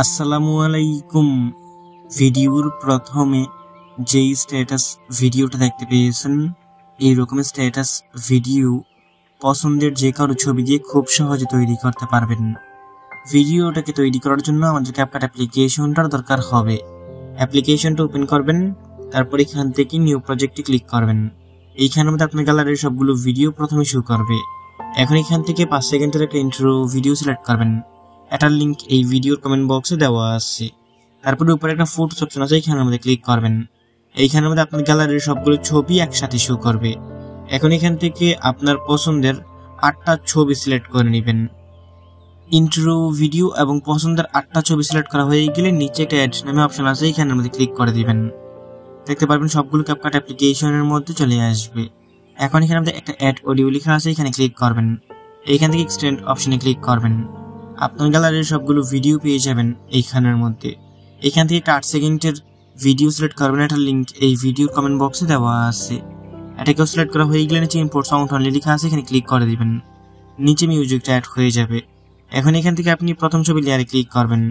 আসসালামু আলাইকুম। ভিডিওর প্রথমে যেই স্ট্যাটাস ভিডিওটা দেখতে পেয়েছেন, এইরকম স্ট্যাটাস ভিডিও পছন্দের যে কারো ছবি দিয়ে খুব সহজে তৈরি করতে পারবেন। ভিডিওটাকে তৈরি করার জন্য আমাদের ক্যাপকাট অ্যাপ্লিকেশনটার দরকার হবে। অ্যাপ্লিকেশনটা ওপেন করবেন, তারপর এখান থেকে নিউ প্রজেক্টে ক্লিক করবেন। এইখানের মধ্যে আপনার গ্যালারির সবগুলো ভিডিও প্রথমে শো করবে। এখন এখান থেকে 5 সেকেন্ডের একটা ইন্ট্রো ভিডিও সিলেক্ট করবেন। এটার লিঙ্ক এই ভিডিওর কমেন্ট বক্সে দেওয়া আছে। তারপরে উপরে একটা ফটোস অপশন আছে, এইখানের মধ্যে ক্লিক করবেন। এইখানের মধ্যে আপনার গ্যালারির সবগুলো ছবি একসাথে শো করবে। এখন এখান থেকে আপনার পছন্দের 8টা ছবি সিলেক্ট করে নেবেন। ইন্ট্রো ভিডিও এবং পছন্দের 8টা ছবি সিলেক্ট করা হয়ে গেলে নিচে একটা অ্যাড নামে অপশন আছে, এইখানের মধ্যে ক্লিক করে দিবেন। দেখতে পারবেন সবগুলো ক্যাপকাট অ্যাপ্লিকেশনের মধ্যে চলে আসবে। এখন এখানে আমাদের একটা অ্যাড অডিও লেখা আছে, এখানে ক্লিক করবেন। এইখান থেকে এক্সটেন্ড অপশনে ক্লিক করবেন। আপনার গ্যালারির সবগুলো ভিডিও পেয়ে যাবেন এইখানের মধ্যে। এখান থেকে 8 সেকেন্ডের ভিডিও সিলেক্ট করবেন। এটার লিঙ্ক এই ভিডিওর কমেন্ট বক্সে দেওয়া আছে। এটাকেও সিলেক্ট করা হয়ে গেলে নিচে ইম্পোর্ট সাউন্ড অনলি লেখা আছে, এখানে ক্লিক করে দিবেন। নিচে মিউজিকটা অ্যাড হয়ে যাবে। এখন এখান থেকে আপনি প্রথম ছবি লেয়ারে ক্লিক করবেন।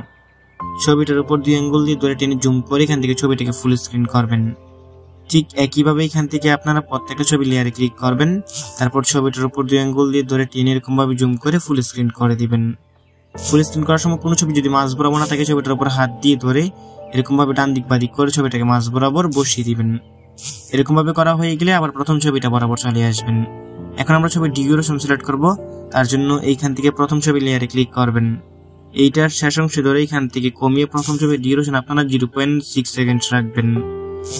ছবিটার উপর 2 আঙ্গুল দিয়ে ধরে টেনে জুম করে এখান থেকে ছবিটাকে ফুল স্ক্রিন করবেন। ঠিক একইভাবে এখান থেকে আপনারা প্রত্যেকটা ছবি লেয়ারে ক্লিক করবেন। তারপর ছবিটার উপর 2 আঙ্গুল দিয়ে ধরে টেনে এরকম ভাবে জুম করে ফুল স্ক্রিন করে দিবেন। ফুল স্ক্রিন করার সময় কোনো ছবি যদি মাঝ বরাবর না থাকে, ছবিটার উপর হাত দিয়ে ধরে এরকম ভাবে ডান দিক বাদিক করে ছবিটাকে মাঝ বরাবর বসিয়ে দিবেন। এরকম ভাবে করা হয়ে গেলে আবার প্রথম ছবিটা বরাবর চলে আসবেন। এখন আমরা ছবির ডিউরেশন সিলেক্ট করব। তার জন্য এইখান থেকে প্রথম ছবি লেয়ারে ক্লিক করবেন। এইটার শেষ অংশে ধরে এখান থেকে কমিয়ে প্রথম ছবির ডিউরেশন আপনারা 0.6 সেকেন্ড রাখবেন।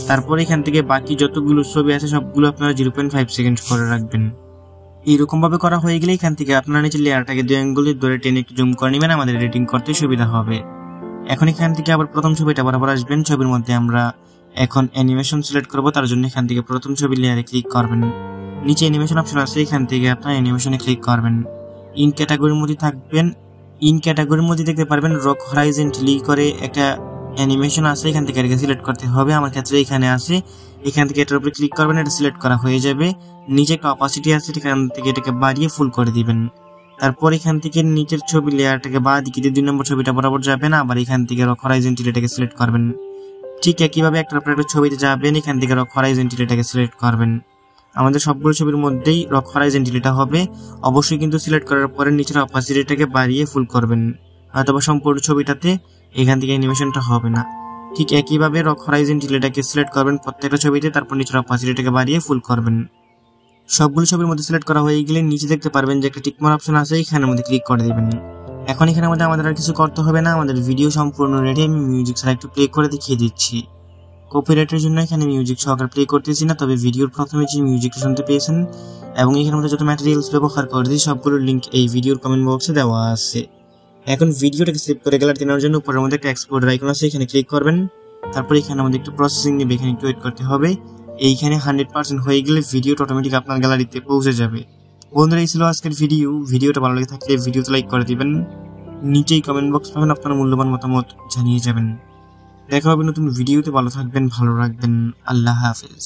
তারপর এখান থেকে বাকি যতগুলো ছবি আছে সবগুলো আপনারা 0.5 সেকেন্ড করে রাখবেন। এইরকম ভাবে করা হয়ে গেলে এখান থেকে আপনারা নিচে লেয়ারটাকে 2 আঙ্গুল দিয়ে ধরে টেনে একটু জুম করে নেবেন, আমাদের এডিটিং করতে সুবিধা হবে। এখন এখান থেকে আবার প্রথম ছবিটা বরাবর আসবেন। ছবির মধ্যে আমরা এখন অ্যানিমেশন সিলেক্ট করব। তার জন্য এখান থেকে প্রথম ছবি লেয়ারে ক্লিক করবেন। নিচে অ্যানিমেশন অপশন আছে, এখান থেকে আপনারা অ্যানিমেশনে ক্লিক করবেন। ইন ক্যাটাগরির মধ্যে থাকবেন। ইন ক্যাটাগরির মধ্যে দেখতে পারবেন রক হরাইজন্টালি করে একটা অ্যানিমেশন আছে, এখান থেকে এটাকে সিলেক্ট করতে হবে। আমার ক্ষেত্রে এখানে আছে, এখান থেকে এটার উপরে ক্লিক করবেন, এটা সিলেক্ট করা হয়ে যাবে। নিচে একটা অপাসিটি আছে, এখান থেকে এটাকে বাড়িয়ে ফুল করে দিবেন। তারপর এখান থেকে নিচের ছবি লেয়ারটাকে বাঁ দিকে দিয়ে 2 নম্বর ছবিটা বরাবর যাবেন। আবার এখান থেকে রক হরাইজন্টালি এটাকে সিলেক্ট করবেন। ঠিক একইভাবে একটা ছবিতে যাবেন, এখান থেকে রক হরাইজন্টালি এটাকে সিলেক্ট করবেন। আমাদের সবগুলো ছবির মধ্যেই রক হরাইজন্টালিটা হবে। অবশ্যই কিন্তু সিলেক্ট করার পরে নিচের অপাসিটিটাকে বাড়িয়ে ফুল করবেন, অথবা সম্পূর্ণ ছবিটাতে এখান থেকে অ্যানিমেশনটা হবে না। ঠিক একইভাবে রক হরাইজন্টালিটাকে সিলেক্ট করবেন প্রত্যেকটা ছবিতে, তারপর নিচের অপাসিটিটাকে বাড়িয়ে ফুল করবেন। সবগুলো ছবির মধ্যে সিলেক্ট করা হয়ে গেলে নিচে দেখতে পারবেন যে একটা টিকমার্ক অপশন আছে, এখানের মধ্যে ক্লিক করে দিবেন। এখন এখানের মধ্যে আমাদের আর কিছু করতে হবে না, আমাদের ভিডিও সম্পূর্ণ রেডি। আমি মিউজিক ছাড়া একটু প্লে করে দেখিয়ে দিচ্ছি। কপিরাইটের জন্য এখানে মিউজিক সহকারে প্লে করতেছি না, তবে ভিডিওর প্রথমে যে মিউজিকটা শুনতে পেয়েছেন এবং এখানের মধ্যে যত ম্যাটেরিয়ালস ব্যবহার করেছি সবগুলোর লিঙ্ক এই ভিডিওর কমেন্ট বক্সে দেওয়া আছে। এখন ভিডিওটাকে সেভ করে গ্যালারিতে নেওয়ার জন্য উপরের মধ্যে একটা এক্সপোর্টের আইকন আছে, এখানে ক্লিক করবেন। তারপর এখানে আমাদের একটু প্রসেসিং নেবে, এখানে একটু ওয়েট করতে হবে। এইখানে 100% হয়ে গেলে ভিডিওটা অটোমেটিক আপনার গ্যালারিতে পৌঁছে যাবে। বন্ধুরা, এই ছিল আজকের ভিডিওটা ভালো লেগে থাকলে ভিডিওতে লাইক করে দিবেন। নিচেই কমেন্ট বক্স পাবেন, আপনার মূল্যবান মতামত জানিয়ে যাবেন। দেখা হবে নতুন ভিডিওতে। ভালো থাকবেন, ভালো রাখবেন। আল্লাহ হাফেজ।